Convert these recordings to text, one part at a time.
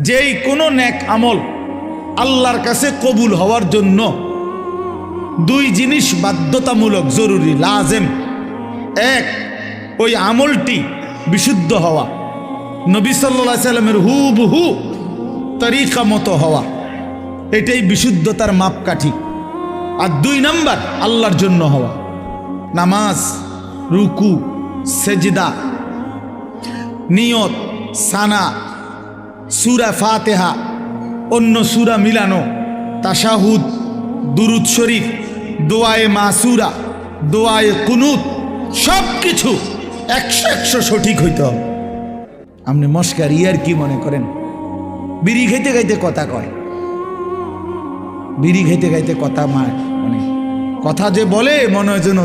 যেই কোনো নেক আমল আল্লাহর কাছে কবুল হওয়ার জন্য দুই জিনিস বাধ্যতামূলক, জরুরি, লাজেম। এক, ওই আমলটি বিশুদ্ধ হওয়া, নবী সাল্লাল্লাহু আলাইহি সাল্লামের হুবহু তরিকা মতো হওয়া, এটাই বিশুদ্ধতার মাপকাঠি। আর দুই নাম্বার, আল্লাহর জন্য হওয়া। নামাজ, রুকু, সেজদা, নিয়ত, সানা, সূরা ফাতিহা, অন্য সূরা মিলানো, তাশাহুদ, দুরুদ শরীফ, দোয়ায়ে মাসুরা, দোয়ায়ে কুনুত, সব কিছু 100 সঠিক হইতে হবে। আপনি মস্কার ইয়ার কি মনে করেন? বিড়ি খাইতে খাইতে কথা কয়, বিড়ি খাইতে খাইতে কথা মানে কথা যে বলে মনে হয় যেন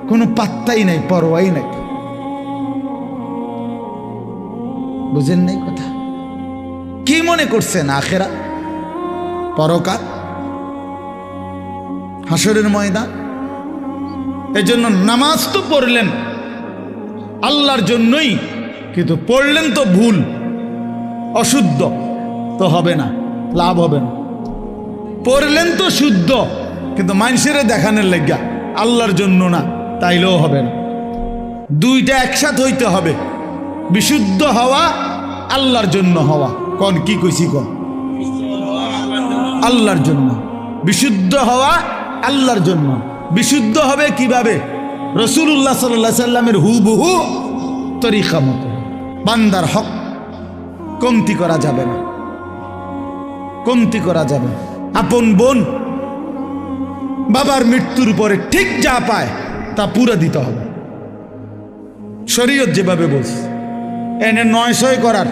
কোনো পাত্তাই নাই, পরোয়াই নাই। বুঝেন নাই কথা? কি মনে করছেন আখেরা, পরকাল, হাসরের ময়দান? এই জন্য নামাজ তো পড়লেন আল্লাহর জন্যই, কিন্তু পড়লেন তো ভুল, অশুদ্ধ, তো হবে না, লাভ হবে না। পড়লেন তো শুদ্ধ, কিন্তু মানুষের দেখানোর লেগা, আল্লাহর জন্য না, তাইলেও হবে না। দুইটা একসাথে হইতে হবে, বিশুদ্ধ হওয়া, আল্লাহর জন্য হওয়া। কোন কি কইছি? কোন আল্লাহর জন্য বিশুদ্ধ হওয়া, আল্লাহর জন্য। বিশুদ্ধ হবে কিভাবে? রাসূলুল্লাহ সাল্লাল্লাহু আলাইহি সাল্লামের হুবহু তরিকা মতো। বান্দার হক কমতি করা যাবে না, কমতি করা যাবে না। আপন বোন বাবার মৃত্যুর পরে ঠিক যা পায় তা পুরা দিতে হবে, শরীয়ত যেভাবে বলছে। এনে 900 করার,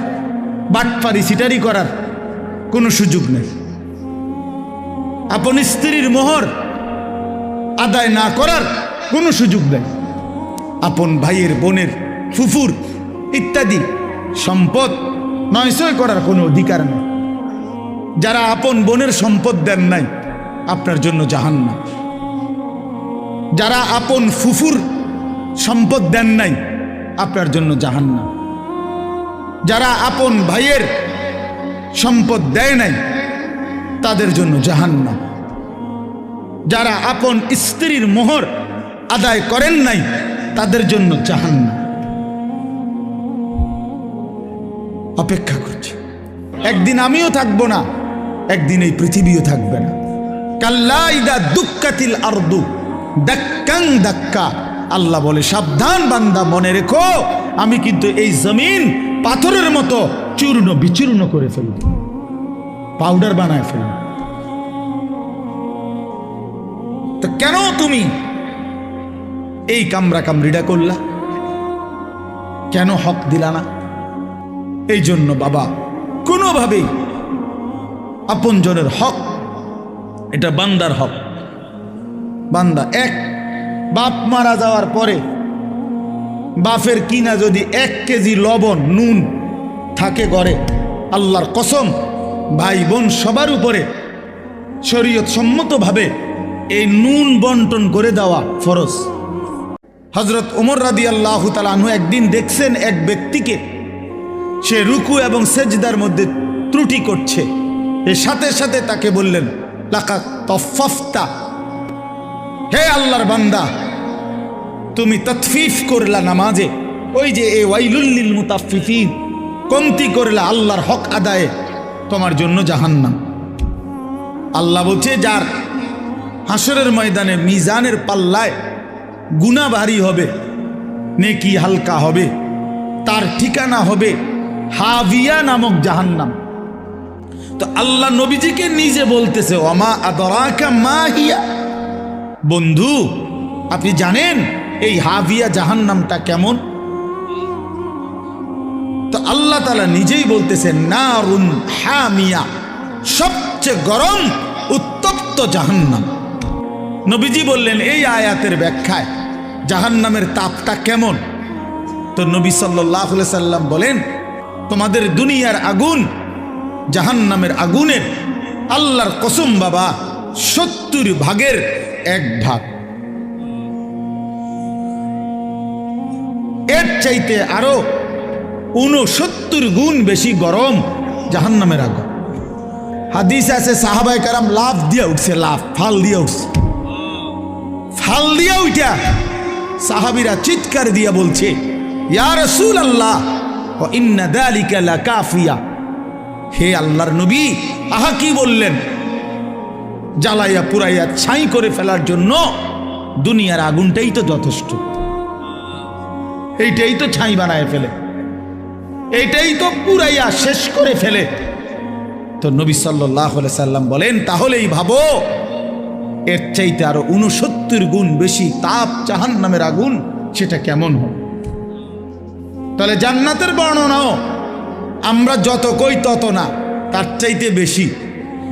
বাটপারি সিটারি করার কোনো সুযোগ নেই। আপন স্ত্রীর মোহর আদায় না করার কোনো সুযোগ নেই। আপন ভাইয়ের, বোনের, ফুফুর ইত্যাদি সম্পদ 900 করার কোনো অধিকার নেই। যারা আপন বোনের সম্পদ দেন নাই, আপনার জন্য জাহান্নাম। যারা আপন ফুফুর সম্পদ দেন নাই, আপনার জন্য জাহান্নাম। যারা আপন ভাইয়ের সম্পদ দেয় নাই, তাদের জন্য জাহান্নাম। যারা আপন স্ত্রীর মোহর আদায় করেন নাই, তাদের জন্য জাহান্নাম অপেক্ষা করছে। একদিন আমিও থাকবো না, একদিন এই পৃথিবীও থাকবে না। কাল্লা ইদা দুক্কাতিল আরদু দাক্কান দাক্কা। আল্লাহ বলে, সাবধান বান্দা, মনে রেখো, আমি কিন্তু এই জমিন পাথরের মতো চূর্ণ বিচূর্ণ করে ফেলব, পাউডার বানায় ফেলব। তো কেন তুমি এই কামরা কামড়িটা করলা? কেন হক দিলা না? এই জন্য বাবা, কোনোভাবেই আপনজনের হক, এটা বান্দার হক। বান্দা এক, বাপ মারা যাওয়ার পরে বাপের কিনা যদি 1 কেজি লবণ, নুন থাকে ঘরে, আল্লাহর কসম, ভাই বোন সবার উপরে শরীয়ত সম্মতভাবে এই নুন বন্টন করে দেওয়া ফরজ। হযরত ওমর রাদিয়াল্লাহু তাআলা আনহু একদিন দেখছেন এক ব্যক্তিকে, সে রুকু এবং সেজদার মধ্যে ত্রুটি করছে। এর সাথে সাথে তাকে বললেন, লাকা তফাফতা, হে আল্লাহর বান্দা, তুমি ততফিফ করলা নামাজে। ওই যে এ ওয়াইলুল লিল মুতাফফিফিন, কমতি করলা আল্লাহর হক আদায়ে, তোমার জন্য জাহান্নাম। আল্লাহ বলছে, যার হাসরের ময়দানে মিজানের পাল্লায় গুনাহ ভারী হবে, নেকি হালকা হবে, তার ঠিকানা হবে হাবিয়া নামক জাহান্নাম। তো আল্লাহ নবীজিকে নিজে বলতেছে, ওমা আদরাকা মা হিয়া। বন্ধু, আপনি জানেন এই হাবিয়া জাহান্নামটা কেমন? তো আল্লাহ তাআলা নিজেই বলতেছেন, নারুন হামিয়া, সবচেয়ে গরম উত্তপ্ত জাহান্নাম। নবীজি বললেন এই আয়াতের ব্যাখ্যায় জাহান্নামের তাপটা কেমন? তো নবী সাল্লাল্লাহু আলাইহি সাল্লাম বলেন, তোমাদের দুনিয়ার আগুন জাহান্নামের আগুনের আল্লাহর কসম বাবা 70 ভাগের 1 ভাগ। এর চাইতে আরো 69 গুণ বেশি গরম জাহান্নামের আগুন। হাদিস আছে সাহাবায়ে কেরাম লাফ দিয়ে উঠছে, লাফ ফাল দিয়ে উঠছে, ফাল দিয়ে উঠা সাহাবীরা চিৎকার দিয়া বলছে, ইয়া রাসূলুল্লাহ ওয়া ইন্না যালিকা লাকাফিয়া, হে আল্লাহর নবী, আহা কি বললেন, জ্বালাইয়া পুরাইয়া ছাই করে ফেলার জন্য দুনিয়ার আগুনটাই তো যথেষ্ট, এইটাই তো ছাই বানায় ফেলে, এইটাই তো পুরাইয়া শেষ করে ফেলে। তো নবী সাল্লাল্লাহু আলাইহি সাল্লাম বলেন, তাহলেই ভাবো এর চাইতে আরো 69 গুণ বেশি তাপ জাহান্নামের আগুন, সেটা কেমন হয়। তাহলে জান্নাতের বর্ণনাও আমরা যত কই তত না, তার চাইতে বেশি।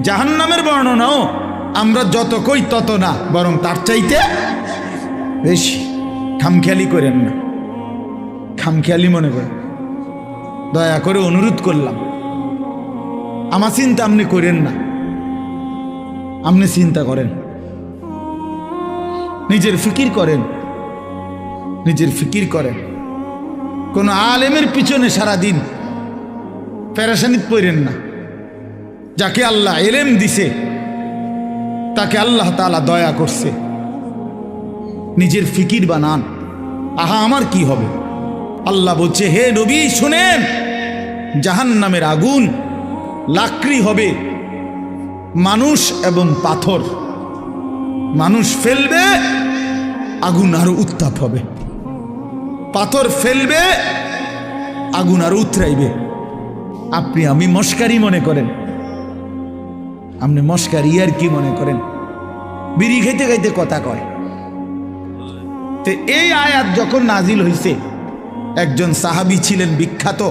জাহান্নামের বর্ণনাও আমরা যত কই তত না, বরং তার চাইতে বেশি। খামখেয়ালি করেন না, খামখেয়ালি মনে করেন, দয়া করে অনুরোধ করলাম, আমার চিন্তা আপনি করেন না, আপনি চিন্তা করেন, নিজের ফিকির করেন, নিজের ফিকির করেন। কোন আলেমের পিছনে সারাদিন পেরেশানিত পড়েন না। যাকে আল্লাহ ইলম দিছে, তাকে আল্লাহ তাআলা দয়া করছে, নিজের ফিকির বানান, আহা আমার কি হবে। আল্লাহ বলছে, হে নবী শুনেন, জাহান্নামের আগুন লাকড়ি হবে, মানুষ এবং পাথর, মানুষ ফেলবে আগুন আরো উত্তাপ হবে, পাথর ফেলবে আগুন আরো উতরাইবে। আপনি আমি মস্কারি মনে করেন, আপনি মস্কারি আর কি মনে করেন, বিড়ি খাইতে খাইতে কথা কয়। তো এই আয়াত যখন নাজিল হইছে, একজন সাহাবী ছিলেন বিখ্যাত,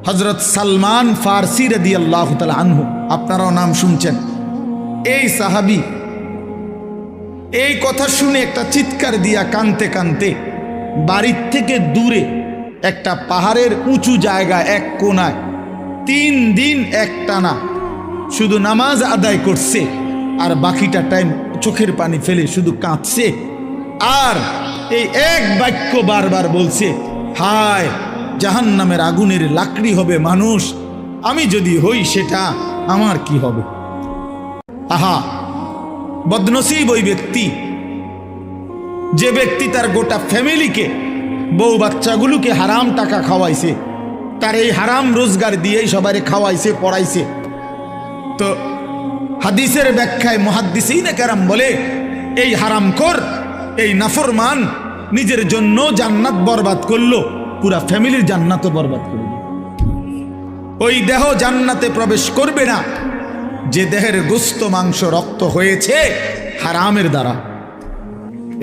হযরত সালমান ফারসি রাদিয়াল্লাহু তাআলা আনহু, আপনারাও নাম শুনছেন। এই সাহাবী এই কথা শুনে একটা চিৎকার দিয়া কানতে কানতে বাড়ির থেকে দূরে একটা পাহাড়ের উঁচু জায়গা এক কোনায় 3 দিন একটানা শুধু নামাজ আদায় করছে, আর বাকিটা টাইম চোখের পানি ফেলে শুধু কাঁদছে, আর এই এক বাক্য বারবার বলছে, হায় জাহান্নামের আগুনের লাকড়ি হবে মানুষ, আমি যদি হই সেটা আমার কি হবে। আহা বদনসিব ওই ব্যক্তি, যে ব্যক্তি তার গোটা ফ্যামিলিকে, বউ বাচ্চাগুলোকে হারাম টাকা খাওয়াইছে, তার এই হারাম রোজগার দিয়েই সবারে খাওয়াইছে পড়াইছে। তো হাদিসের ব্যাখ্যায় মুহাদ্দিসিনে কেরাম বলে, এই হারামখোর, এই নাফরমান নিজের জন্য জান্নাত বরবাদ করলো, পুরা ফ্যামিলির জান্নাতও বরবাদ করল। ওই দেহ জান্নাতে প্রবেশ করবে না যে দেহের গোস্ত মাংস রক্ত হয়েছে হারামের দ্বারা।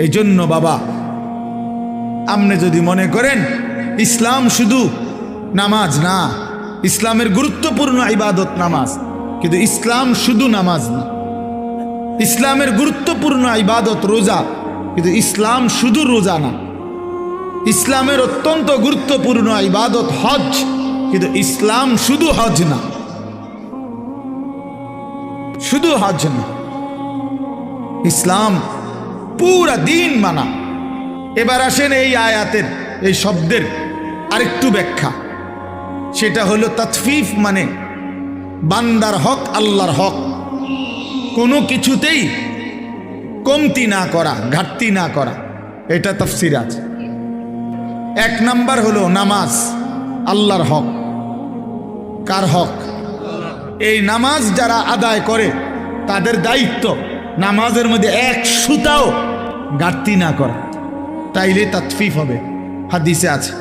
এই জন্য বাবা, আপনি যদি মনে করেন ইসলাম শুধু নামাজ না, ইসলামের গুরুত্বপূর্ণ ইবাদত নামাজ, কিন্তু ইসলাম শুধু নামাজ না। ইসলামের গুরুত্বপূর্ণ ইবাদত রোজা, কিন্তু ইসলাম শুধু রোজা না। ইসলামের অত্যন্ত গুরুত্বপূর্ণ ইবাদত হজ, কিন্তু ইসলাম শুধু হজ না, শুধু হজ না, ইসলাম পুরা দিন মানা। এবার আসেন এই আয়াতের এই শব্দের আরেকটু ব্যাখ্যা, সেটা হলো তাতফিফ, মানে বান্দার হক আল্লাহর হক কোনো কিছুতেই কমতি না করা, ঘাটতি না করা, এটা তাফসীর আছে। 1 নাম্বার হলো নামাজ আল্লাহর হক। কার হক? এই নামাজ যারা আদায় করে তাদের দায়িত্ব নামাজের মধ্যে 1 সুতাও ঘাটতি না করা, তাইলে তাতফিফ হবে, হাদিসে আছে।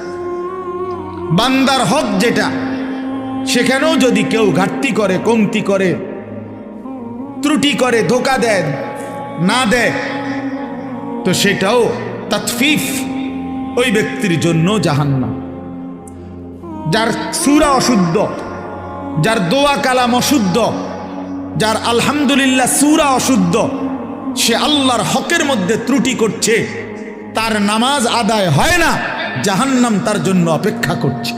বান্দার হক যেটা, সেখানেও যদি কেউ ঘাটতি করে, কমতি করে, ত্রুটি করে, ধোকা দেয়, না দেয়, তো সেটাও তাতফিফ, ওই ব্যক্তির জন্য জাহান্নাম। যার সূরা অশুদ্ধ, যার দোয়া কালাম অশুদ্ধ, যার আলহামদুলিল্লাহ সূরা অশুদ্ধ, সে আল্লাহর হকের মধ্যে ত্রুটি করছে, তার নামাজ আদায় হয় না, জাহান্নাম তার জন্য অপেক্ষা করছে।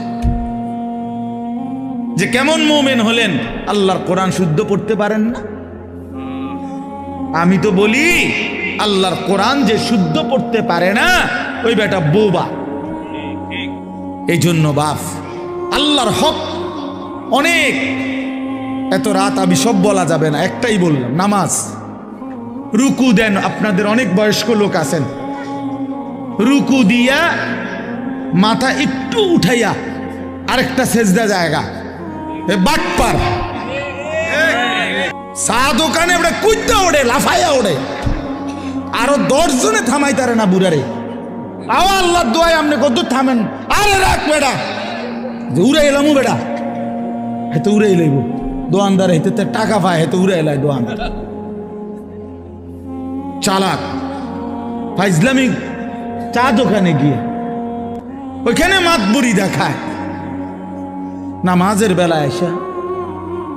যে কেমন মুমিন হলেন, আল্লাহর কোরআন শুদ্ধ পড়তে পারেন না। আমি তো বলি, আল্লাহর কোরআন যে শুদ্ধ পড়তে পারে না, ওই বেটা বোবা। এই জন্য বাপ, আল্লাহর হক অনেক, এত রাত আমি সব বলা যাবে না, একটাই বললাম, নামাজ। রুকু দেন, আপনাদের অনেক বয়স্ক লোক আছেন, রুকু দিয়া মাথা একটু উঠাইয়া আরেকটা সেজদা জায়গা, বাটপার চা দোকানে ওটা কুইতে ওড়ে, লাফাইয়া ওড়ে, আরো 10 জনে থামাই তারে না বুড়ারে। আও আল্লাহ দোয়াই আপনি কত থামেন, আরে রাখ বেড়া, উড়ে এলাম বেড়া, হেতে উড়ে এলাইব দোয়ানদার, হেতে টাকা পায়, হেতে উড়ে এলাই দোয়ানদার। চালাক ফাইজলামি চা দোকানে গিয়ে ওইখানে মাতবুরি দেখায়, নামাজের বেলায় এসে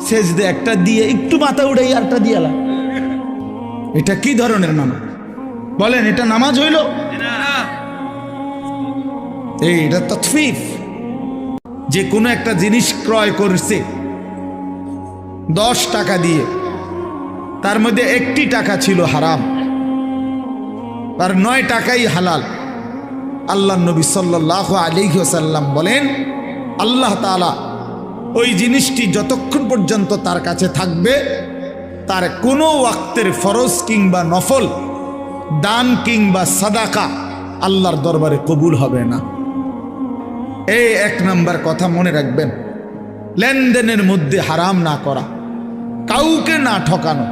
সেজদে একটা দিয়ে একটু মাথা উড়াই আরটা দিয়ে এলা। এটা কি ধরনের নামাজ বলেন? এটা নামাজ হইল? এটা ততফিফ। যে কোনো একটা জিনিস ক্রয় করছে 10 টাকা দিয়ে, তার মধ্যে 1টি টাকা ছিল হারাম, আর 9 টাকাই হালাল। আল্লাহ নবী সাল্লাল্লাহু আলাইহি ওয়াসাল্লাম বলেন, আল্লাহ তাআলা ওই জিনিসটি যতক্ষণ পর্যন্ত তার কাছে থাকবে, তার কোনো ওয়াক্তের ফরজ কিংবা নফল, দান কিংবা সাদাকা আল্লাহর দরবারে কবুল হবে না। এই 1 নাম্বার কথা মনে রাখবেন, লেনদেনের মধ্যে হারাম না করা, কাউকে না ঠকানো,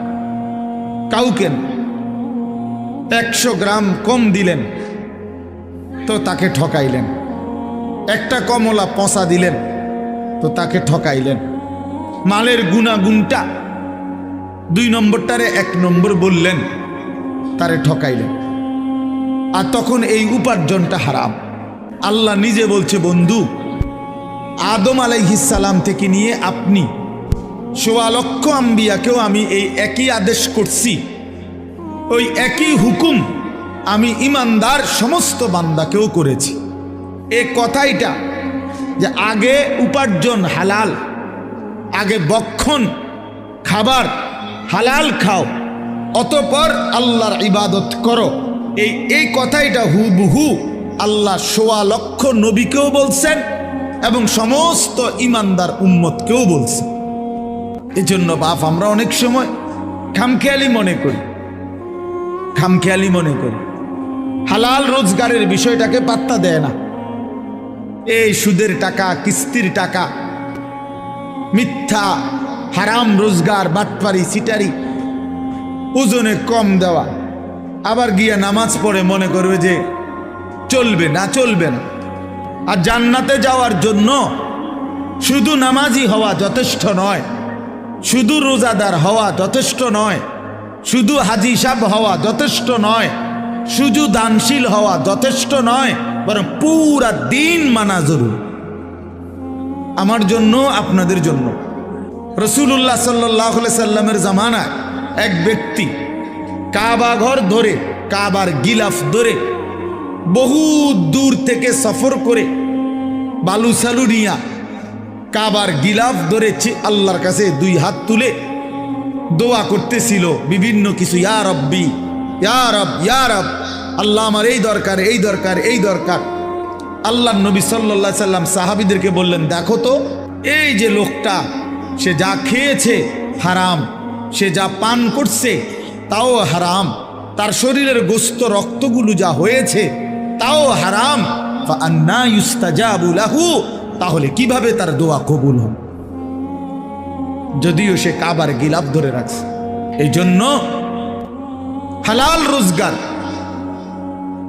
কাউকে। 100 গ্রাম কম দিলেন তো তাকে ঠকাইলেন, একটা কমলা পচা দিলেন তো তাকে ঠকাইলেন। মালের গুণাগুণটা 2 নম্বরটারে 1 নম্বর বললেন, তারে ঠকাইলেন, আর তখন এই উপার্জনটা হারাম। আল্লাহ নিজে বলছে, বন্ধু, আদম আলাইহিস সালাম থেকে নিয়ে আপনি 1.25 লক্ষ আম্বিয়াকেও আমি এই একই আদেশ করছি, ওই একই হুকুম আমি ইমানদার সমস্ত বান্দাকেও করেছি। এই কথাইটা যে আগে উপার্জন হালাল, আগে বক্ষণ খাবার হালাল খাও, অতঃপর আল্লাহর ইবাদত করো, এই কথাইটা হুবহু আল্লাহ 1.25 লক্ষ নবীকেও বলছেন এবং সমস্ত ইমানদার উম্মতকেও বলছেন। এজন্য বাপ আমরা অনেক সময় খামখেয়ালি মনে করি, হালাল রোজগারের বিষয়টাকে পাত্তা দেয় না। এই সুদের টাকা, কিস্তির টাকা, মিথ্যা হারাম রোজগার, বাটপারি, সিটারি, ওজনে কম দেওয়া, আবার গিয়া নামাজ পড়ে মনে করবে যে চলবে না। আর জান্নাতে যাওয়ার জন্য শুধু নামাজি হওয়া যথেষ্ট নয়, শুধু রোজাদার হওয়া যথেষ্ট নয়, শুধু হাজি সাহেব হওয়া যথেষ্ট নয়, শুধু দানশীল হওয়া যথেষ্ট নয়, বরং পুরা দিন মানা জরুরি। আমার জন্য, আপনাদের জন্য। রাসূলুল্লাহ সাল্লাল্লাহু আলাইহি সাল্লামের জামানায় এক ব্যক্তি কাবা ঘর ধরে, কাবার গিলাফ ধরে বহু দূর থেকে সফর করে বালু সালু নিয়া কাবার গিলাফ ধরেছে, আল্লাহর কাছে 2 হাত তুলে দোয়া করতেছিল বিভিন্ন কিছু, ইয়া রব্বি, ইয়া রব, ইয়া রব, আল্লাহ আমার এই দরকার, এই দরকার, এই দরকার। আল্লাহ নবী সাল্লাল্লাহু আলাইহি সাল্লাম সাহাবীদেরকে বললেন, দেখো তো এই যে লোকটা, সে যা খেয়েছে হারাম, সে যা পান করছে তাও হারাম, তার শরীরের গোস্ত রক্তগুলো যা হয়েছে তাও হারাম। ফাআন্না ইউস্তাজাবু লাহু, তাহলে কিভাবে তার দোয়া কবুল হবে? যদিও সে কাবার গিলাফ ধরে রাখছে। এই জন্য হালাল রোজগার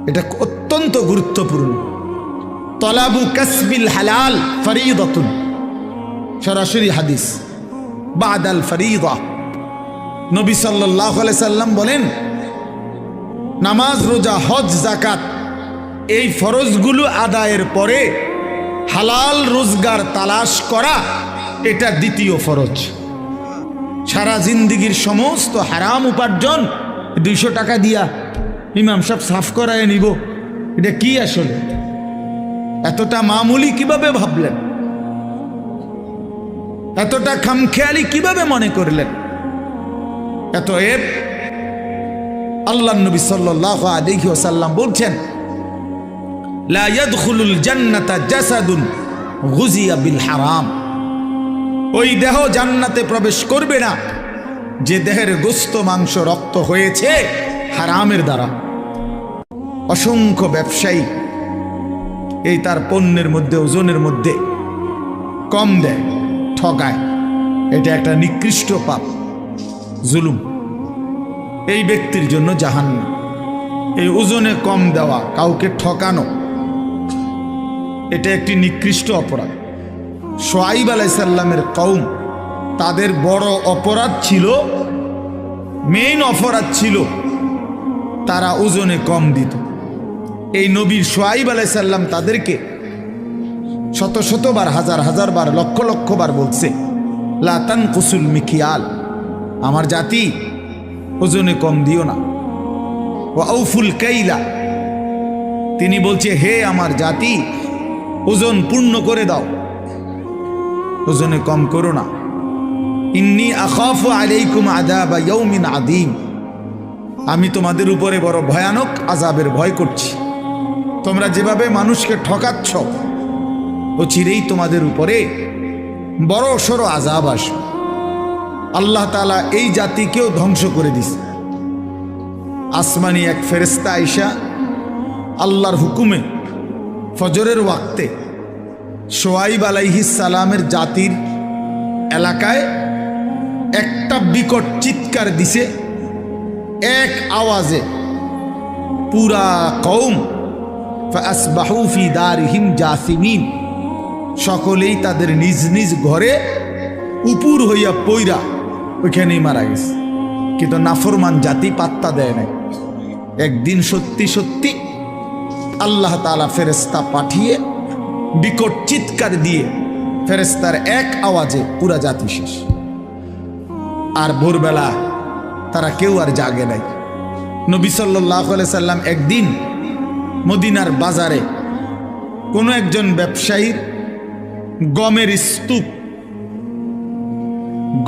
এটা অত্যন্ত গুরুত্বপূর্ণ। তলাবু কাসবিল হালাল ফরিদাতুন, সরাসরি হাদিস, বাদাল ফরিদা। নবী সাল্লাল্লাহু আলাইহি সাল্লাম বলেন, নামাজ, রোজা, হজ, যাকাত এই ফরজগুলো আদায়ের পরে হালাল রোজগার তালাশ করা এটা দ্বিতীয় ফরজ। সারা জিন্দিগির সমস্ত হারাম উপার্জন 200 টাকা দিয়া ইমাম সাহেব সাফ করায় নিব, এটা কি আসলে? এতটা মামুলি কিভাবে ভাবলেন? এতটা খামখেয়ালি কিভাবে মনে করলেন? এতএব আল্লাহ নবী সাল্লাল্লাহু আলাইহি ওয়াসাল্লাম বলছেন, লা ইয়াদখুলুল জান্নাতা জাসাদুন গুযিয়া বিল হারাম। ওই দেহ জান্নাতে প্রবেশ করবে না যে দেহের গোস্ত মাংস রক্ত হয়েছে হারামের দ্বারা। অসংখ্য ব্যবসায়ী এই তার পণ্যের মধ্যে ওজনের মধ্যে কম দেয়, ঠকায়। এটা একটা নিকৃষ্ট পাপ, জুলুম। এই ব্যক্তির জন্য জাহান্নাম। এই ওজনে কম দেওয়া, কাউকে ঠকানো, এটা একটি নিকৃষ্ট অপরাধ। শুআইব আলাইহিস সালামের কওম, তাদের বড় অপরাধ ছিল, মেইন অপরাধ ছিল তারা ওজনে কম দিত। এই নবীর শুআইব আলাইহিস সালাম তাদেরকে শত শতবার, হাজার হাজার বার, লক্ষ লক্ষ বার বলছে, লা তানকুসুল মিকিয়াল, আমার জাতি ওজনে কম দিও না। ওয়া আউফুল কাইলা, তিনি বলছে হে আমার জাতি, ওজন পূর্ণ করে দাও, ওজনে কম করো না। ইন্নী আখাফু আলাইকুম আযাবা ইয়াউমিন আযীম, আমি তোমাদের উপরে বড় ভয়ানক আযাবের ভয় করছি। তোমরা যেভাবে মানুষকে ঠকাচ্ছ, অচিরেই তোমাদের উপরে বড় সড় আযাব আসবে। আল্লাহ তাআলা এই জাতিকেও ধ্বংস করে দিছে। আসমানি এক ফেরেশতা আইসা আল্লাহর হুকুমে ফজরের ওয়াক্তে শুআইব আলাইহিস সালামের জাতির এলাকায় একটা বিকট চিৎকার দিছে, এক আওয়াজে পুরা কওম ফাসবাহু ফি দারিহিম জাসিমিন, সকলেই তাদের নিজ নিজ ঘরে উপুর হইয়া পইরা ওইখানেই মারা গেছে। কিন্তু নাফরমান জাতি পাত্তা দেয় নাই। একদিন সত্যি সত্যি আল্লাহ তাআলা ফেরেশতা পাঠিয়ে বিকট চিৎকার দিয়ে ফেরেশতার এক আওয়াজে পুরা জাতি শেষ। আর ভোরবেলা তারা কেউ আর জাগে নাই। নবী সাল্লাল্লাহু আলাইহি সাল্লাম একদিন মদিনার বাজারে কোনো একজন ব্যবসায়ীর গমের স্তূপ,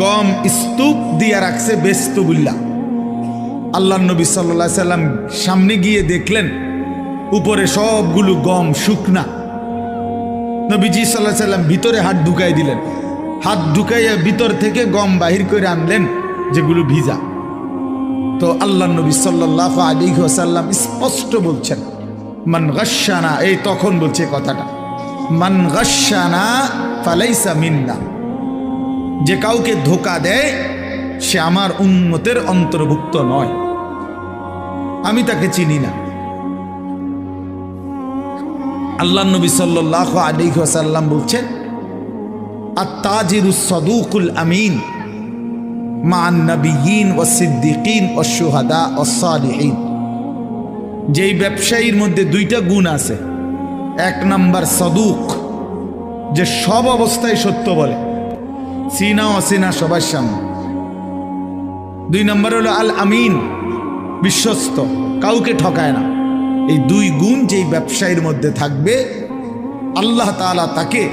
গম স্তূপ দিয়ে রাখছে বেস্তুবিল্লাহ। আল্লাহ নবী সাল্লাল্লাহু আলাইহি সাল্লাম সামনে গিয়ে দেখলেন উপরে সবগুলো গম শুকনা। নবীজি সাল্লাল্লাহু আলাইহি সাল্লাম ভিতরে হাত ঢুকাই দিলেন, হাত ঢুকাইয়া ভিতর থেকে গম বাহির করে আনলেন যেগুলো ভিজা। তো আল্লাহ নবী সাল্লাল্লাহু আলাইহি ওয়াসাল্লাম স্পষ্ট বলছেন, মান গাশশানা, এই তখন বলছে কথাটা, মান গাশশানা ফালাইসা মিন্না, যে কাউকে ধোঁকা দেয় সে আমার উম্মতের অন্তর্ভুক্ত নয়, আমি তাকে চিনি না। আল্লাহ নবী সাল্লাল্লাহু আলাইহি ওয়াসাল্লাম বলছেন, আত-তাজিরুস সাদুকুল আমিন মা'আন নাবিয়্যিন ওয়াস সিদ্দিকিন ওয়াশ শুহাদা ওয়াস সালিহিন। যেই ব্যবসায়ীর মধ্যে দুইটা গুণ আছে, এক নাম্বার সাদুক, যে সব অবস্থায় সত্য বলে, চিনা অচিনা সবার সামনে। দুই নাম্বার হলো আল আমিন, বিশ্বস্ত, কাউকে ঠকায় না। এই দুই গুণ যেই ব্যবসায়ীর মধ্যে থাকবে, আল্লাহ তাআলা তাকে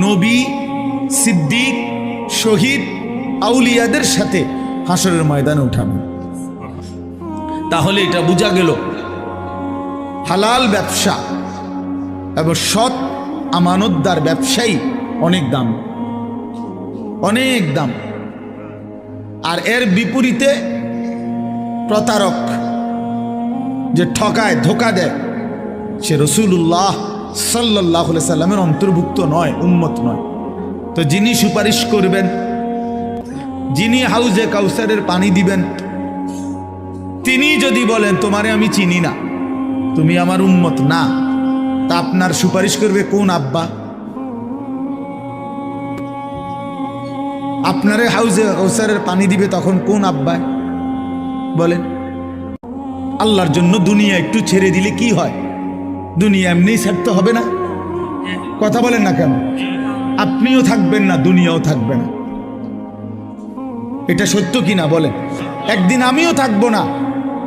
নবী, সিদ্দিক, শহীদ, আউলিয়াদের সাথে হাসরের ময়দানে উঠাবে। তাহলে এটা বোঝা গেল হালাল ব্যবসা এবং সৎ আমানতদার ব্যবসায়ী অনেক দাম, অনেক দাম। আর এর বিপরীতে প্রতারক, যে ঠকায়, ধোঁকা দেয়, সে রাসূলুল্লাহ সাল্লাল্লাহু আলাইহি সাল্লামের অন্তর্ভুক্ত নয়, উম্মত নয়। তো যিনি সুপারিশ করবেন, যিনি হাউজে কাউসারের পানি দিবেন, তিনি যদি বলেন তোমারে আমি চিনি না, তুমি আমার উম্মত না, তা আপনার সুপারিশ করবে কোন আব্বা? আপনারে হাউজে কাউসারের পানি দিবে তখন কোন আব্বা বলেন? আল্লাহর জন্য দুনিয়া একটু ছেড়ে দিলে কি হয়? দুনিয়া এমনি ছাড়তে হবে না? কথা বলেন না কেন? আপনিও থাকবেন না, দুনিয়াও থাকবে না। এটা সত্য কিনা বলেন? একদিন আমিও থাকবো না,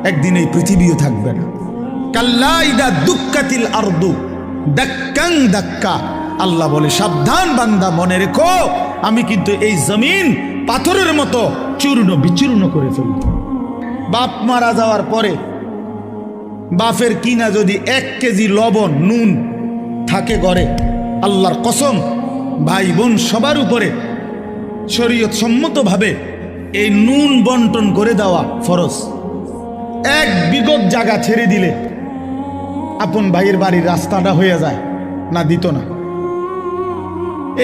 একদিন এই পৃথিবীও থাকবে না। কাল্লা ইদা দুক্কাতিল আরদু দাক্কান দাক্কা, আল্লাহ বলে সাবধান বান্দা, মনে রেখো আমি কিন্তু এই জমিন পাথরের মতো চূর্ণ বিচূর্ণ করে ফেলব। বাপ মারা যাওয়ার পরে বাপের কিনা যদি 1 কেজি লবণ নুন থাকে ঘরে, আল্লাহর কসম ভাই বোন সবার উপরে শরীয়ত সম্মতভাবে এই নুন বন্টন করে দেওয়া ফরজ। এক বিগত জায়গা ছেড়ে দিলে আপন ভাইয়ের বাড়ির রাস্তাটা হয়ে যায়, না দিত না।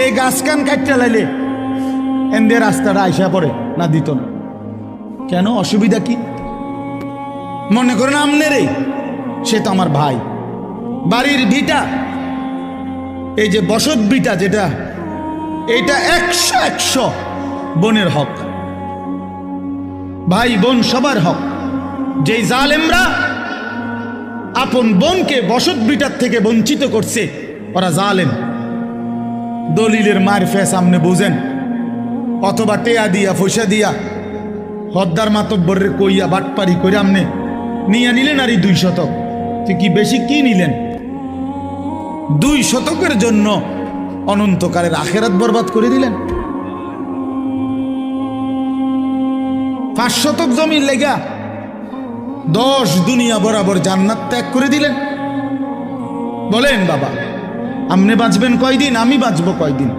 এই গাছ কান কাটতে লাইলে এনদের রাস্তাটা আইসা পড়ে, না দিত না। কেন? অসুবিধা কি? মনে করেন আমনেরে, সে তো আমার ভাই, বাড়ির ভিটা, এই যে বসত ভিটা যেটা, এটা 100 বোনের হক, ভাই বোন সবার হক। যেই জালেমরা আপন বোনকে বসত ভিটার থেকে বঞ্চিত করছে, ওরা জালেম। দলিলের মার ফেস আমনে বুঝেন, অথবা টেয়া দিয়া পয়সা দিয়া হদ্দার মাতব্বরের কইয়া বাটপারি করে আমনে নিয়ে নিলেন আর 2 শতক। তুই কি বেশি কি নিলেন? 2 শতকের জন্য অনন্তকালের আখেরাত বরবাদ করে দিলেন। 5 শতক জমির লেগা 10 দুনিয়া বরাবর জান্নাত ত্যাগ করে দিলেন। বলেন বাবা, আপনি বাঁচবেন কয়দিন, আমি বাঁচবো কয়দিন?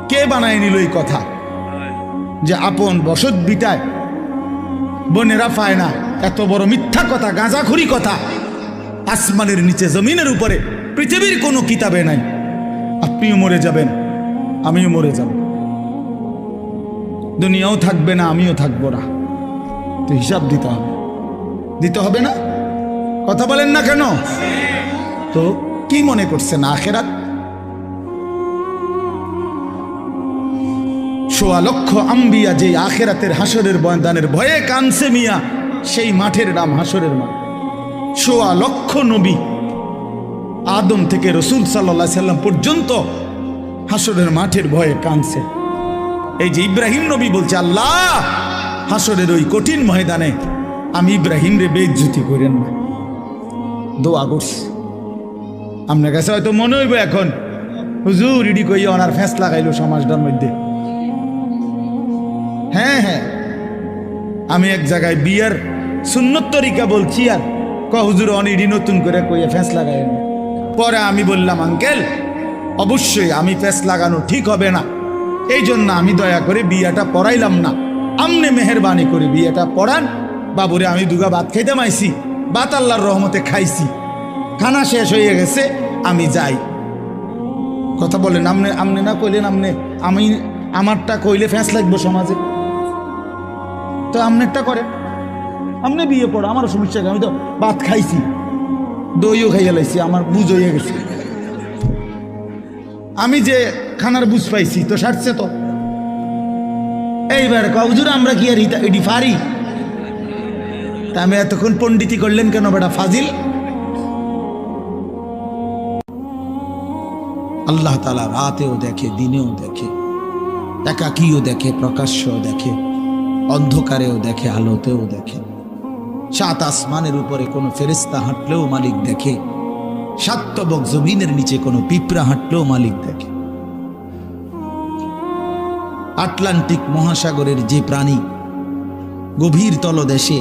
কে বানায় নিল এই কথা যে আপন বসত বিটায় বোনেরা পায় না? এত বড় মিথ্যা কথা, গাঁজাখুরি কথা আসমানের নিচে জমিনের উপরে পৃথিবীর কোনো কিতাবে নাই। আপনিও মরে যাবেন, আমিও মরে যাব, দুনিয়াও থাকবে না, আমিও থাকবো না। তো হিসাব দিতে হবে, দিতে হবে না? কথা বলেন না কেন? তো কি মনে করছেন আখেরাত? 1.25 লক্ষ আম্বিয়া যে আখেরাতের হাসরের ময়দানের ভয়ে কানছে মিয়া, সেই মাঠের নাম হাসরের মাঠ। 1.25 লক্ষ নবী, আদম থেকে রসুল সাল্লাল্লাহু আলাইহি সাল্লাম পর্যন্ত হাসরের মাঠের ভয়ে কানছে। এই যে ইব্রাহিম নবী বলছে, আল্লাহ হাসরের ওই কঠিন ময়দানে আমি ইব্রাহিম রে বেইজ্জতি করেন না, দোয়া করছি। আপনার কাছে হয়তো মনে হইব এখন, হুজুর ইডি কইয়া ওনার ফেঁস লাগাইলো সমাজটার মধ্যে। হ্যাঁ হ্যাঁ, আমি এক জায়গায় বিয়ার সুন্নত তরিকা বলছি, আর হুজুর অনিডি নতুন করে কইয়া ফেঁস লাগাই। পরে আমি বললাম, আঙ্কেল অবশ্যই আমি ফেঁস লাগানো ঠিক হবে না, এই জন্য আমি দয়া করে বিয়াটা পড়াইলাম না। আমনে মেহরবানি করে বিয়াটা পড়ান। বাবুরে আমি দুগা ভাত খাইতে মাইছি, ভাত আল্লাহর রহমতে খাইছি, খানা শেষ হয়ে গেছে, আমি যাই। কথা বলেন, আমনে না কইলেন, আমি আমারটা কইলে ফেঁস লাগবো সমাজে, তো আমনেরটা করেন, আমনে বিয়ে পড়ো, আমার সমস্যা। আমি তো ভাত খাইছি, দইও খাইয়া লাইছি, আমার বুঝ হয়ে গেছে, আমি যে খানার বুঝ পাইছি, তো সারছে তো। এইবার হুজুর আমরা কি আর এটি পারি? তা আমি এতক্ষণ পণ্ডিতি করলেন কেন বেটা ফাজিল? আল্লাহ তাআলা রাতেও দেখে, দিনেও দেখে, একাকীও দেখে, প্রকাশ্যও দেখে, অন্ধকারেও দেখে, আলোতেও দেখে। 7 আসমানের উপরে কোনো ফেরেশতা হাঁটলেও মালিক দেখে, 7 তবক জমিনের নিচে কোনো পিঁপড়া হাঁটলেও মালিক দেখে। আটলান্টিক মহাসাগরের যে প্রাণী গভীর তলদেশে,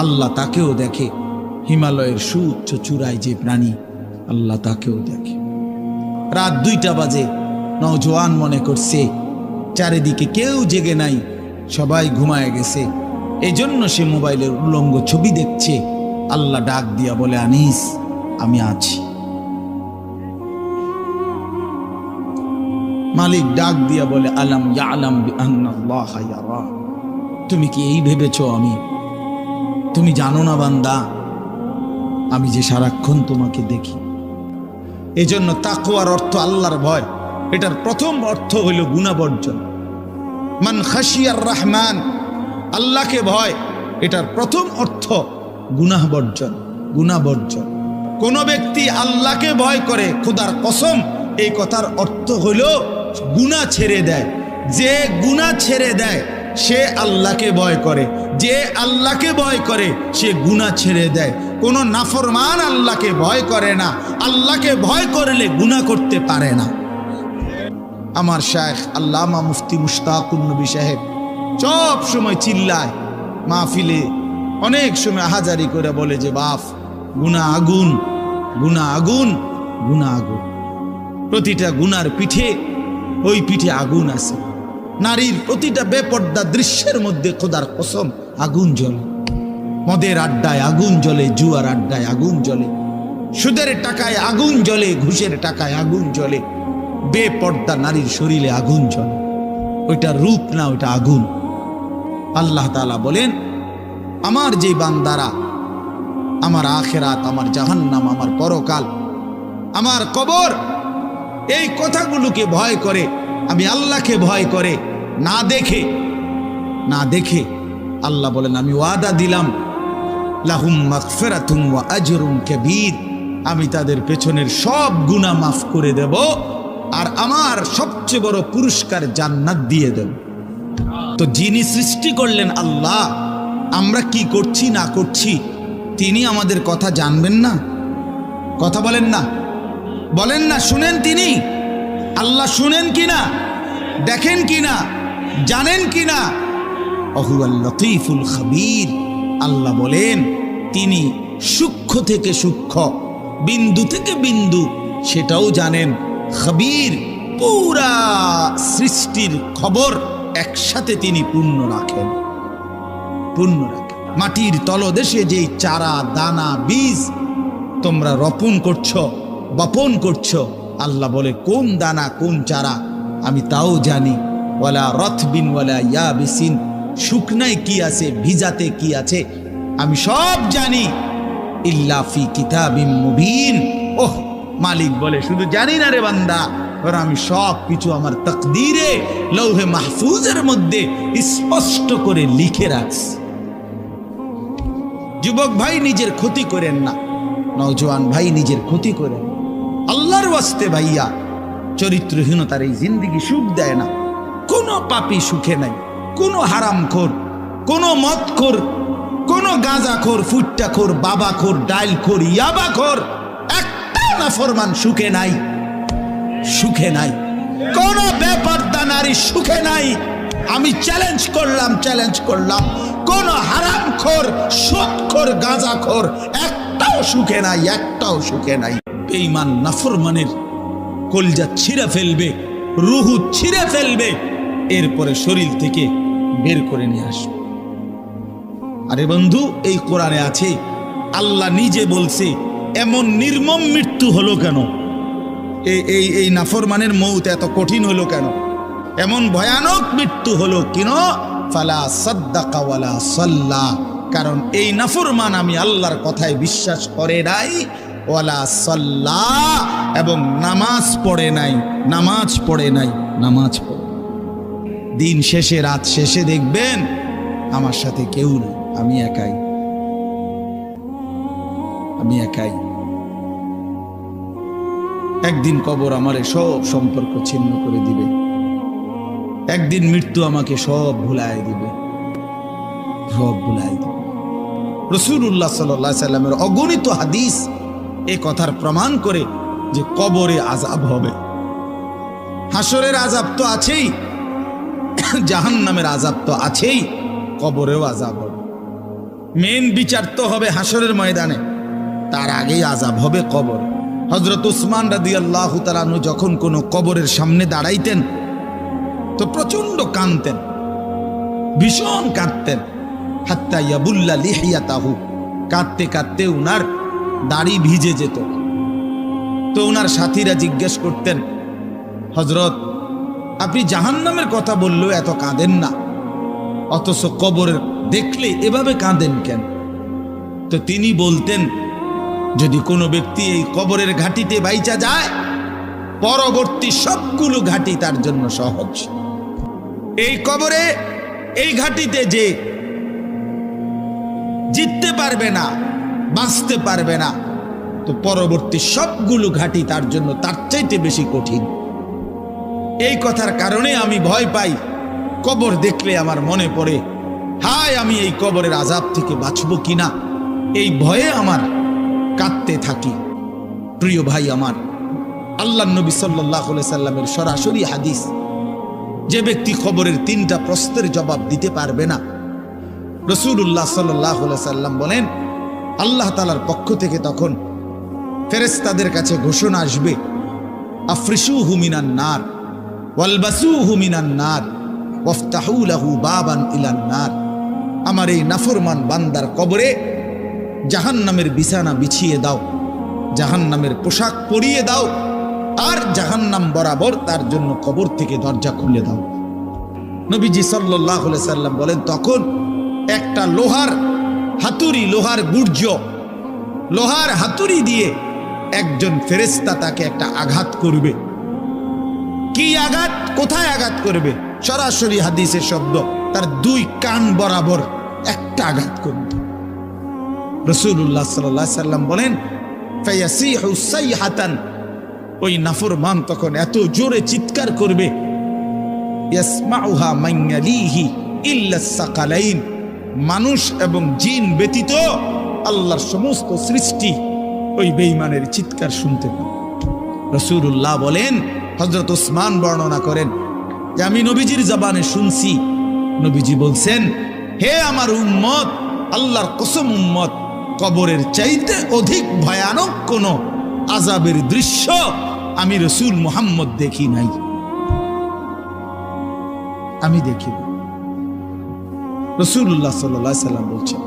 আল্লাহ তাকেও দেখে। হিমালয়ের সুউচ্চ চূড়ায় যে প্রাণী, আল্লাহ তাকেও দেখে। রাত 2টা বাজে, নওজোয়ান মনে করছে চারিদিকে কেউ জেগে নাই, সবাই ঘুমায় গেছে, এই জন্য সে মোবাইলের উলঙ্গ ছবি দেখছে। আল্লাহ ডাক দিয়া বলে, আনিস আমি আছি। মালিক ডাক দিয়া বলে, আলাম ইয়ালাম বিআন্নাল্লাহা ইয়ারা, তুমি কি এই ভেবেছো তুমি জানো না বান্দা, আমি যে সারাক্ষণ তোমাকে দেখি। এজন্য তাকওয়ার অর্থ আল্লাহর ভয়। এটার প্রথম অর্থ হইল গুনাহ বর্জন। মান খাশিয়ার রহমান, আল্লাহকে ভয়, এটার প্রথম অর্থ গুনাহ বর্জন। গুনাহ বর্জন। কোন ব্যক্তি আল্লাহকে ভয় করে, খোদার কসম, এই কথার অর্থ হইল গুনাহ ছেড়ে দেয়। যে গুনাহ ছেড়ে দেয় সে আল্লাহকে ভয় করে, যে আল্লাহকে ভয় করে সে গুনাহ ছেড়ে দেয়। কোন নাফরমান আল্লাহকে ভয় করে না, আল্লাহকে ভয় করলে গুনাহ করতে পারে না। আমার শায়েখ আল্লামা মুফতি মুশতাকুন নবী সাহেব সব সময় চিল্লায় মাহফিলে, অনেক সময় আহাজারি করে বলে যে বাপ, গুনাহ আগুন, গুনাহ আগুন, গুনাহ আগুন। প্রতিটা গুনার পিঠে ওই পিঠে আগুন আছে। নারীর প্রতিটা বেপর্দা দৃশ্যের মধ্যে খোদার কসম আগুন জ্বলে। মদের আড্ডায় আগুন জ্বলে, জুয়ার আড্ডায় আগুন জ্বলে, সুদের টাকায় আগুন জ্বলে, ঘুষের টাকায় আগুন জ্বলে। বেপর্দা নারীর শরীরে আগুন জ্বলে। ওইটা রূপ না, ওইটা আগুন। আল্লাহ তাআলা বলেন, আমার যে বান্দারা আমার আখিরাত, আমার জাহান্নাম, আমার পরকাল, আমার কবর, এই কথাগুলোকে ভয় করে, আমি আল্লাহকে ভয় করে, না দেখে আল্লাহ বলেন, আমি ওয়াদা দিলাম লাহুম মাগফিরাতুম ওয়া আজরুন কাবীর, আমি তাদের পেছনের সব গুনাহ মাফ করে দেব, আর আমার সবচেয়ে বড় পুরস্কার জান্নাত দিয়ে দেব। তো যিনি সৃষ্টি করলেন আল্লাহ, আমরা কি করছি না করছি তিনি আমাদের কথা জানবেন না? কথা বলেন না, বলেন না, শুনেন তিনি? আল্লাহ শুনেন কিনা, দেখেন কিনা, জানেন কিনা? অহুয়াল লতীফুল খবীর। আল্লাহ বলেন, তিনি সূক্ষ্ম থেকে সূক্ষ্ম, বিন্দু থেকে বিন্দু সেটাও জানেন। খবীর, পুরা সৃষ্টির খবর একসাথে তিনি পূর্ণ রাখেন। মাটির তলদেশে যেই চারা, দানা, বীজ তোমরা রোপণ করছো, বপন করছো, আল্লাহ বলে কোন দানা কোন চারা আমি তাও জানি। ওয়ালা রতবিন ওয়ালা ইয়াবিসিন, শুকনায় কি আছে, ভিজাতে কি আছে আমি সব জানি। ইল্লা ফি কিতাবিম মুবিন। ওহ, মালিক বলে শুধু জানি না রে বান্দা, আমি সব কিছু আমার তাকদীরে লৌহে মাহফুজের মধ্যে স্পষ্ট করে লিখে রাখছি। যুবক ভাই, নিজের ক্ষতি করেন না। নওজোয়ান ভাই, নিজের ক্ষতি করেন। আল্লাহর ওয়াস্তে ভাইয়া, চরিত্রহীনতার এই জিন্দেগি সুখ দেয় না। কোনো পাপী সুখে নাই, কোনো হারামখোর, কোনো মদখোর, কোনো গাঁজাখোর, ফুট্টাখোর, বাবাখোর, ডাইলখোর, ইয়াবাখোর, একটা নাফরমান সুখে নাই, সুখে নাই। কোনো বেপরদা নারী সুখে নাই। আমি চ্যালেঞ্জ করলাম, কোন হারামখোর, সুদখোর, গাঁজাখোর একটাও সুখে নাই, একটাও সুখে নাই। বেঈমান নাফরমানের কলজা ছিঁড়ে ফেলবে, রুহু ছিঁড়ে ফেলবে, এরপরে শরীর থেকে বের করে নিয়ে আসবে। আরে বন্ধু, এই কোরআনে আছে, আল্লাহ নিজে বলছে এমন নির্মম মৃত্যু হলো কেন? এই নাফরমানের মৌত এত কঠিন হলো কেন? এমন ভয়ানক মৃত্যু হলো কেন? ফালা সাদ্দাকা ওয়ালা সাল্লা, কারণ এই নাফরমান আমি আল্লাহর কথায় বিশ্বাস করে নাই, ওয়ালা সাল্লা, এবং নামাজ পড়ে নাই। দিন শেষে, রাত শেষে দেখবেন আমার সাথে কেউ নেই, আমি একাই। একদিন কবর আমারে সব সম্পর্ক ছিন্ন করে দিবে, একদিন মৃত্যু আমাকে সব ভুলায় দিবে। রাসূলুল্লাহ সাল্লাল্লাহু আলাইহি সাল্লামের অগণিত হাদিস এ কথার প্রমাণ করে যে কবরে আযাব হবে। হাসরের আযাব তো আছেই, জাহান্নামের আযাব তো আছেই, কবরেও আযাব হবে। মেন বিচার তো হবে হাসরের ময়দানে, তার আগেই আযাব হবে কবর। হযরত উসমান রাদিয়াল্লাহু তাআলা আনহু যখন কোনো কবরের সামনে দাঁড়াইতেন তো প্রচন্ড কাঁদতেন, ভীষণ কাঁদতেন। হাত্তা ইয়াবুল্লা লিহিয়াতাহু, কাঁদতে কাঁদতে উনার দাড়ি ভিজে যেত। তো উনার সাথীরা জিজ্ঞেস করতেন, হযরত আপনি জাহান্নামের কথা বললেও এত কাঁদেন না, অথচ কবরের দেখলে এভাবে কাঁদেন কেন? তো তিনি বলতেন, যদি কোনো ব্যক্তি এই কবরের ঘাটিতে বাইচা যায়, পরবর্তী সবগুলো ঘাটি তার জন্য সহজ। এই কবরে, এই ঘাটিতে যে জিততে পারবে না, বাঁচতে পারবে না, তো পরবর্তী সবগুলো ঘাটি তার জন্য তার চাইতে বেশি কঠিন। এই কথার কারণে আমি ভয় পাই। কবর দেখলে আমার মনে পড়ে, হায় আমি এই কবরের আযাব থেকে বাঁচব কিনা, এই ভয়ে আমার কাঁদতে থাকি। প্রিয় ভাই আমার, আল্লাহর নবী সাল্লাল্লাহু আলাইহি সাল্লামের সরাসরি হাদিস, যে ব্যক্তি কবরের 3টা প্রশ্নের জবাব দিতে পারবে না, রাসূলুল্লাহ সাল্লাল্লাহু আলাইহি সাল্লাম বলেন, আল্লাহ তাআলার পক্ষ থেকে তখন ফেরেশতাদের কাছে ঘোষণা আসবে, আফরিশুহু মিনান নার ওয়ালবাসুহু মিনান নার ওয়াফতাহু লাহু বাবান ইলান নার। আমার এই নাফরমান বান্দার কবরে জাহান্নামের বিছানা বিছিয়ে দাও, জাহান্নামের পোশাক পরিয়ে দাও, আর জাহান্নাম বরাবর তার জন্য কবর থেকে দরজা খুলে দাও। নবীজি সাল্লাল্লাহু আলাইহি সাল্লাম বলেন, তখন একটা লোহার হাতুড়ি, লোহার গুর্জ, লোহার হাতুড়ি দিয়ে একজন ফেরেশতা তাকে একটা আঘাত করবে। কি আঘাত? কোথায় আঘাত করবে? সরাসরি হাদিসের শব্দ, তার দুই কান বরাবর একটা আঘাত করবে। রাসূলুল্লাহ সাল্লাল্লাহু আলাইহি সাল্লাম বলেন, ফায়াসিহু সাইহাতান, ওই নাফরমান তখন এত জোরে চিৎকার করবে, ইয়াসমাউহা মান ইয়ালিহি ইল্লা সাকালাইন, মানুষ এবং জিন ব্যতীত আল্লাহর সমস্ত সৃষ্টি ওই বেঈমানের চিৎকার শুনতে পাবে। রাসূলুল্লাহ বলেন, হযরত ওসমান বর্ণনা করেন যে আমি নবীজির জবানে শুনছি, নবীজি বলছেন, হে আমার উম্মত, আল্লাহর কসম উম্মত, কবরের চাইতে অধিক ভয়ানক কোন আযাবের দৃশ্য আমি রাসূল মুহাম্মদ দেখি নাই, আমি দেখি। রাসূলুল্লাহ সাল্লাল্লাহু আলাইহি সাল্লাম বলছেন,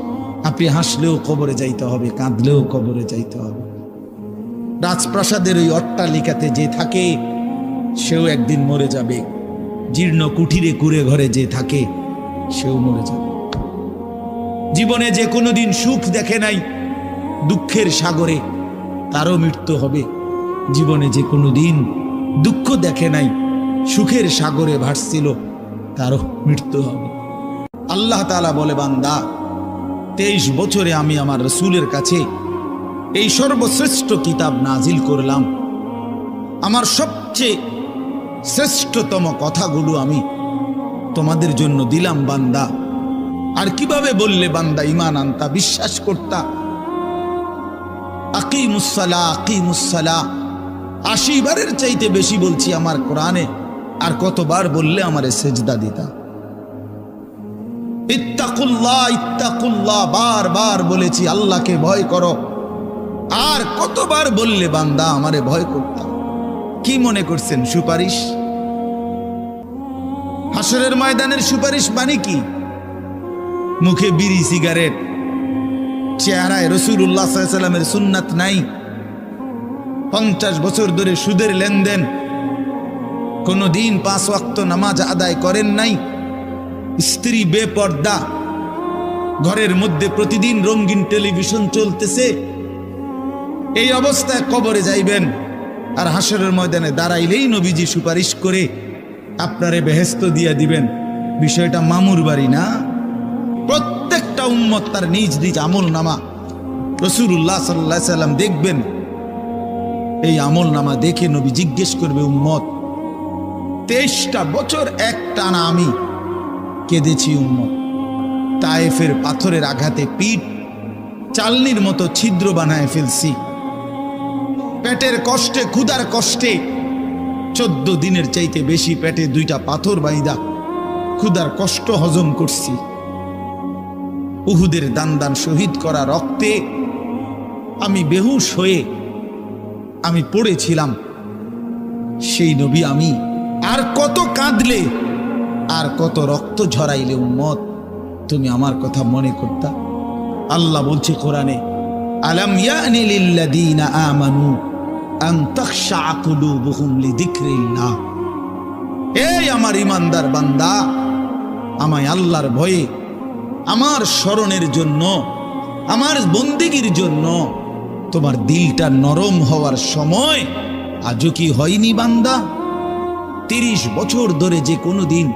আপনি হাসলেও কবরে যাইতে হবে, কাঁদলেও কবরে যাইতে হবে। রাজপ্রাসাদের ওই অট্টালিকাতে যে থাকে সেও একদিন মরে যাবে, জীর্ণ কুঠিরে কুড়ে ঘরে যে থাকে সেও মরে যাবে। জীবনে যে কোনোদিন সুখ দেখে নাই, দুঃখের সাগরে, তারও মৃত্যু হবে। জীবনে যে কোনোদিন দুঃখ দেখে নাই, সুখের সাগরে ভাসছিল, তারও মৃত্যু হবে। আল্লাহ তাআলা বলে, বান্দা 23 বছরে আমি আমার রাসূলের কাছে এই সর্বশ্রেষ্ঠ কিতাব নাজিল করলাম, আমার সবচেয়ে শ্রেষ্ঠতম কথাগুলো আমি তোমাদের জন্য দিলাম বান্দা। আর কিভাবে বললে বান্দা ঈমান আনতা, বিশ্বাস করতা? আকিমুস সালাহ, আকিমুস সালাহ 80 বারের চাইতে বেশি বলছি আমার কোরআনে, আর কতবার বললে আমারে সেজদা দিতা? ইত্তাকুল্লাহ, ইত্তাকুল্লাহ বারবার বলেছি, আল্লাহকে ভয় করো, আর কতবার বললে বান্দা আমারে ভয় করতাম? কি মনে করছেন সুপারিশ? হাসরের ময়দানের সুপারিশ মানে কি? মুখে বিড়ি, সিগারেট, চেহারায় রাসূলুল্লাহ সাল্লাল্লাহু আলাইহি সাল্লামের সুন্নাত নাই, 50 বছর ধরে সুদের লেনদেন, কোনদিন 5 ওয়াক্ত নামাজ আদায় করেন নাই, স্ত্রী বেপর্দা, ঘরের মধ্যে প্রতিদিন রঙিন টেলিভিশন চলতেছে, এই অবস্থায় কবরে যাইবেন, আর হাসরের ময়দানে দাঁড়াইলেই নবীজি সুপারিশ করে আপনারে বেহেশত দিয়া দিবেন। বিষয়টা মামুর বাড়ি না। প্রত্যেকটা উম্মত তার নিজ নিজ আমল নামা রাসূলুল্লাহ সাল্লাল্লাহু আলাইহি সাল্লাম দেখবেন। এই আমল নামা দেখে নবী জিজ্ঞেস করবে, উম্মত 23টা বছর একটানা আমি কেঁদেছি উম্মত, তায়েফের পাথরের আঘাতে পিঠ চালনির মতো ছিদ্র বানায় ফেলছি, পেটের কষ্টে, ক্ষুধার কষ্টে 14 দিনের চাইতে বেশি পেটে 2টা পাথর বাইদা ক্ষুধার কষ্ট হজম করছি। উহুদের দান দান শহীদ করা রক্তে আমি বেহুশ হয়ে আমি পড়েছিলাম। সেই নবী আমি আর কত কাঁদলে, আর কত রক্ত ঝরাইলে উম্মত তুমি আমার কথা মনে করতা? আল্লাহ বলছে কোরআনে, আলাম ইয়ানি লিল্লাযীনা আমানু আন তাখশা কুলুবুহুম লিযিকরিল্লাহ। এই আমার ঈমানদার বান্দা, আমায় আল্লাহর ভয়ে, আমার স্মরণের জন্য, আমার বন্দেগীর জন্য তোমার দিলটা নরম হওয়ার সময় আজও কি হয়নি বান্দা? 30 বছর ধরে যে কোনো দিন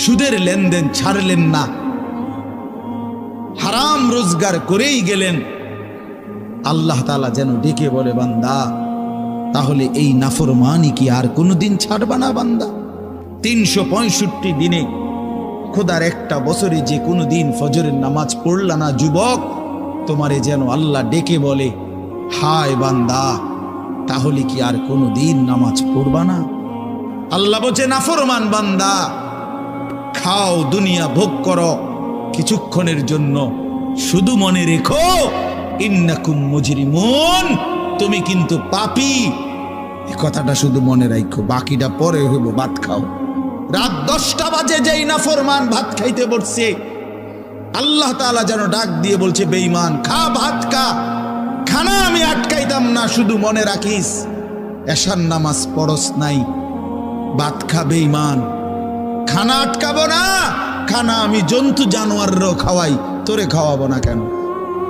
সুদের লেনদেন ছাড়লেন না, হারাম রোজগার করেই গেলেন, আল্লাহ তাআলা যেন ডেকে বলে, বান্দা তাহলে এই নাফরমানি কি আর কোনোদিন ছাড়বা না বান্দা? 365 দিনে খোদার একটা বছরে যে কোনো দিন ফজরের নামাজ পড়লা না যুবক, তোমারে যেন আল্লাহ ডেকে বলে, হায় বান্দা তাহলে কি আর কোনো দিন নামাজ পড়বা না? আল্লাহ বলছে, নাফরমান বান্দা খাও, দুনিয়া ভোগ করো কিছুক্ষণের জন্য, শুধু মনে রেখো ইন্নাকুম মুজরিমুন, তুমি কিন্তু পাপী, এই কথাটা শুধু মনে রাখো, বাকিটা পরে হইব। ভাত খাও। রাত 10টা বাজে যেই নাফরমান ভাত খাইতে বসছে, আল্লাহ তাআলা যেন ডাক দিয়ে বলছে, বেঈমান খা, ভাত খা, খানা আমি আটকাইতাম না, শুধু মনে রাখিস এশার নামাজ পড়স নাই, ভাত খা বেঈমান, খানা আটকাবো না, খানা আমি জন্তু জানোয়ারও খাওয়াই, তোরে খাওয়াবো না কেন?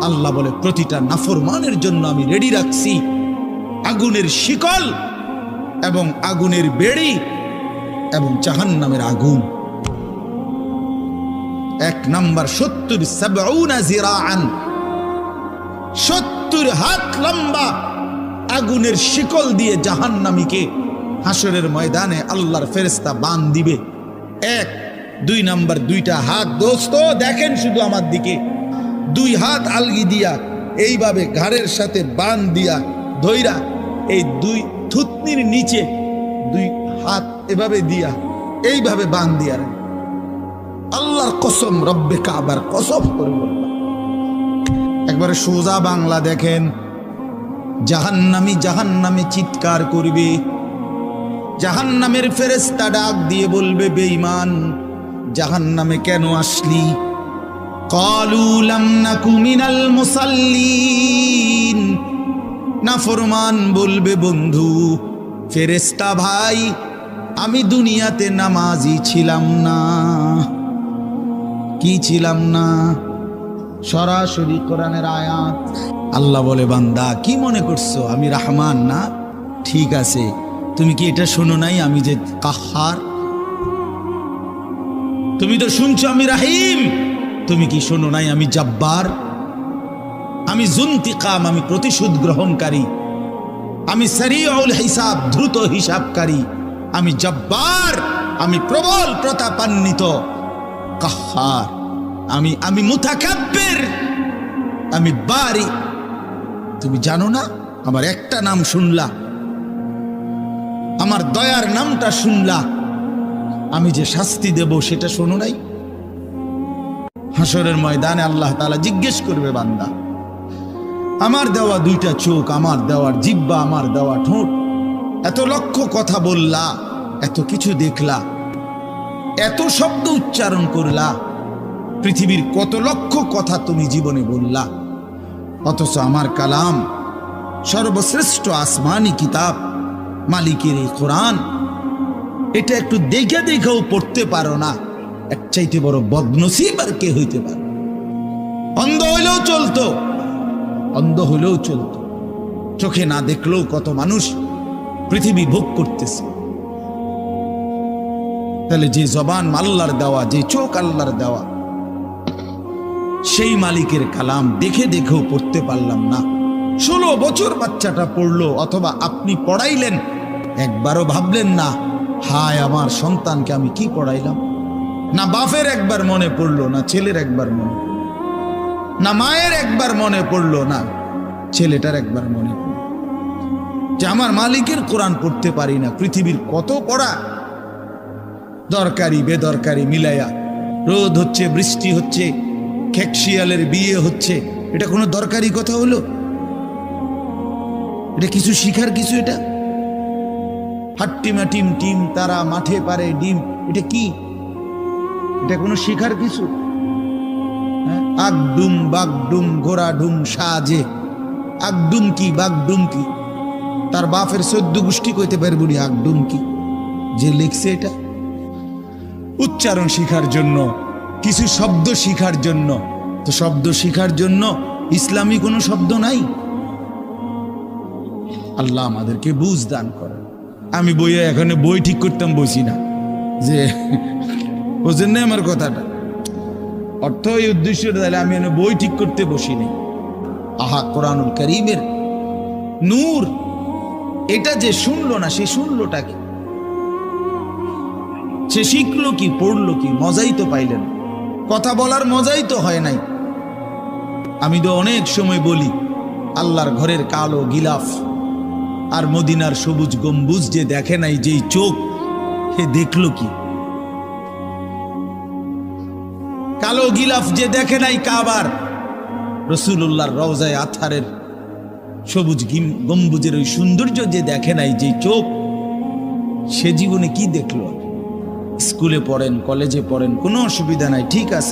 আল্লাহ বলে, প্রতিটা নাফরমানের জন্য আমি রেডি রাখছি আগুনের শিকল এবং আগুনের বেড়ি এবং জাহান্নামের আগুন। 1 নাম্বার 70 জিরাআন, 70 হাত লম্বা আগুনের শিকল দিয়ে জাহান্নামীকে হাসরের ময়দানে আল্লাহর ফেরেশতা বান দিবে। 1 2 নাম্বার 2টা হাত, দোস্ত দেখেন শুধু আমার দিকে, 2 হাত আলগি দিয়া এইভাবে ঘাড়ের সাথে বান দিয়া ধইরা, এই 2 থুতনির নিচে 2 হাত এভাবে দিয়া এইভাবে বান দিয়া, আল্লাহর কসম, রব্বে কাবার কসম করে বললাম, একবারে সোজা বাংলা দেখেন, জাহান্নামী জাহান্নামে চিৎকার করবে, জাহান্নামের ফেরেশতা ডাক দিয়ে বলবে, বেঈমান জাহান্নামে কেন আসলি? ক্বালু লাম নাকু মিনাল মুসাল্লিন, নাফরমান বলবে, বন্ধু ফেরেশতা ভাই, আমি দুনিয়াতে নামাজি ছিলাম না। কি ছিলাম না? সরাসরি কোরআনের আয়াত। আল্লাহ বলে, বান্দা কি মনে করছো আমি রহমান না? ঠিক আছে, তুমি কি এটা শোনো নাই আমি যে কাহার? তুমি তো শুনছো আমি রাহিম, তুমি কি শোনো নাই আমি জব্বার? আমি জুনতিকাম, আমি প্রতিশোধ গ্রহণকারী, আমি সারিউল হিসাব, দ্রুত হিসাবকারী, আমি জব্বার, আমি প্রবল প্রতাপান্বিত, কাহার, আমি মুতাকাব্বির, আমি বারি। তুমি জানো না? আমার একটা নাম শুনলা, আমার দয়ার নামটা শুনলা, আমি যে শাস্তি দেব সেটা শোনো নাই? হাসরের ময়দানে আল্লাহ তাআলা জিজ্ঞেস করবে, বান্দা আমার দেওয়া 2টা চোখ, আমার দেওয়ার জিহ্বা, আমার দেওয়া ঠোঁট, এত লক্ষ কথা বললা, এত কিছু দেখলা, এত শব্দ উচ্চারণ করলা, পৃথিবীর কত লক্ষ কথা তুমি জীবনে বললা, অথচ আমার কালাম, সর্বশ্রেষ্ঠ আসমানি কিতাব, মালিকের এই কোরআন, এটা একটু দেখে দেখেও পড়তে পারো না। এক চাইতে বড় বদনসিব আর কে হইতে পারে? অন্ধ হইলেও চলতো, অন্ধ হইলেও চলতো, চোখে না দেখলেও কত মানুষ পৃথিবী ভোগ করতেছে। তাহলে যে জবান আল্লাহর দেওয়া, যে চোখ আল্লাহর দেওয়া, সেই মালিকের কালাম দেখে দেখেও পড়তে পারলাম না। 16 বছর বাচ্চাটা পড়লো, অথবা আপনি পড়াইলেন, একবারও ভাবলেন না, হায় আমার সন্তানকে আমি কি পড়াইলাম? না বাপের একবার মনে পড়লো, না ছেলের একবার মনে পড়লো, না মায়ের একবার মনে পড়লো, না ছেলেটার একবার মনে পড়লো যে আমার মালিকের কোরআন পড়তে পারি না। পৃথিবীর কত পড়া, দরকারি বেদরকারি মিলাইয়া, রোদ হচ্ছে, বৃষ্টি হচ্ছে, খেকশিয়ালের বিয়ে হচ্ছে, এটা কোনো দরকারি কথা হলো? এটা কিছু শিখার কিছু? এটা হাট্টিমা টিম টিম তারা মাঠে পারে ডিম, এটা কি? এটা কোনো শিখার কিছু? আগডুম বাগডুম ঘোড়া ডুম সাজে, আগডুম কি বাগডুম কি? তার বাপের 14 গোষ্ঠী কইতে পারবো নি আগডুম কি? যে লিখছে এটা উচ্চারণ শিখার জন্য, কিছু শব্দ শিখার জন্য। তো শব্দ শিখার জন্য ইসলামী কোনো শব্দ নাই? আল্লাহ আমাদেরকে বুঝ দান করে। আমি বইয়ে এখানে বই ঠিক করতাম বসি না, যে বোঝেন না আমার কথাটা, অর্থ এই উদ্দেশ্য, তাহলে আমি বই ঠিক করতে বসিনি। আহা, কোরআনুল কারীমের নূর, এটা যে শুনলো না, সে শুনলোটা কি? সে শিখলো কি? পড়লো কি? মজাই তো পাইলেন, কথা বলার মজাই তো হয় নাই। আমি তো অনেক সময় বলি, আল্লাহর ঘরের কালো গিলাফ আর মদিনার সবুজ গম্বুজ যে দেখে নাই, যেই চোখ, সে দেখলো কি? কালো গিলাফ যে দেখে নাই কাবার, রাসূলুল্লাহর রওজায়ে আতহারের সবুজ গম্বুজের ওই সৌন্দর্য যে দেখে নাই, যে চোখ, সে জীবনে কি দেখলো? স্কুলে পড়েন, কলেজে পড়েন, কোনো অসুবিধা নাই, ঠিক আছে।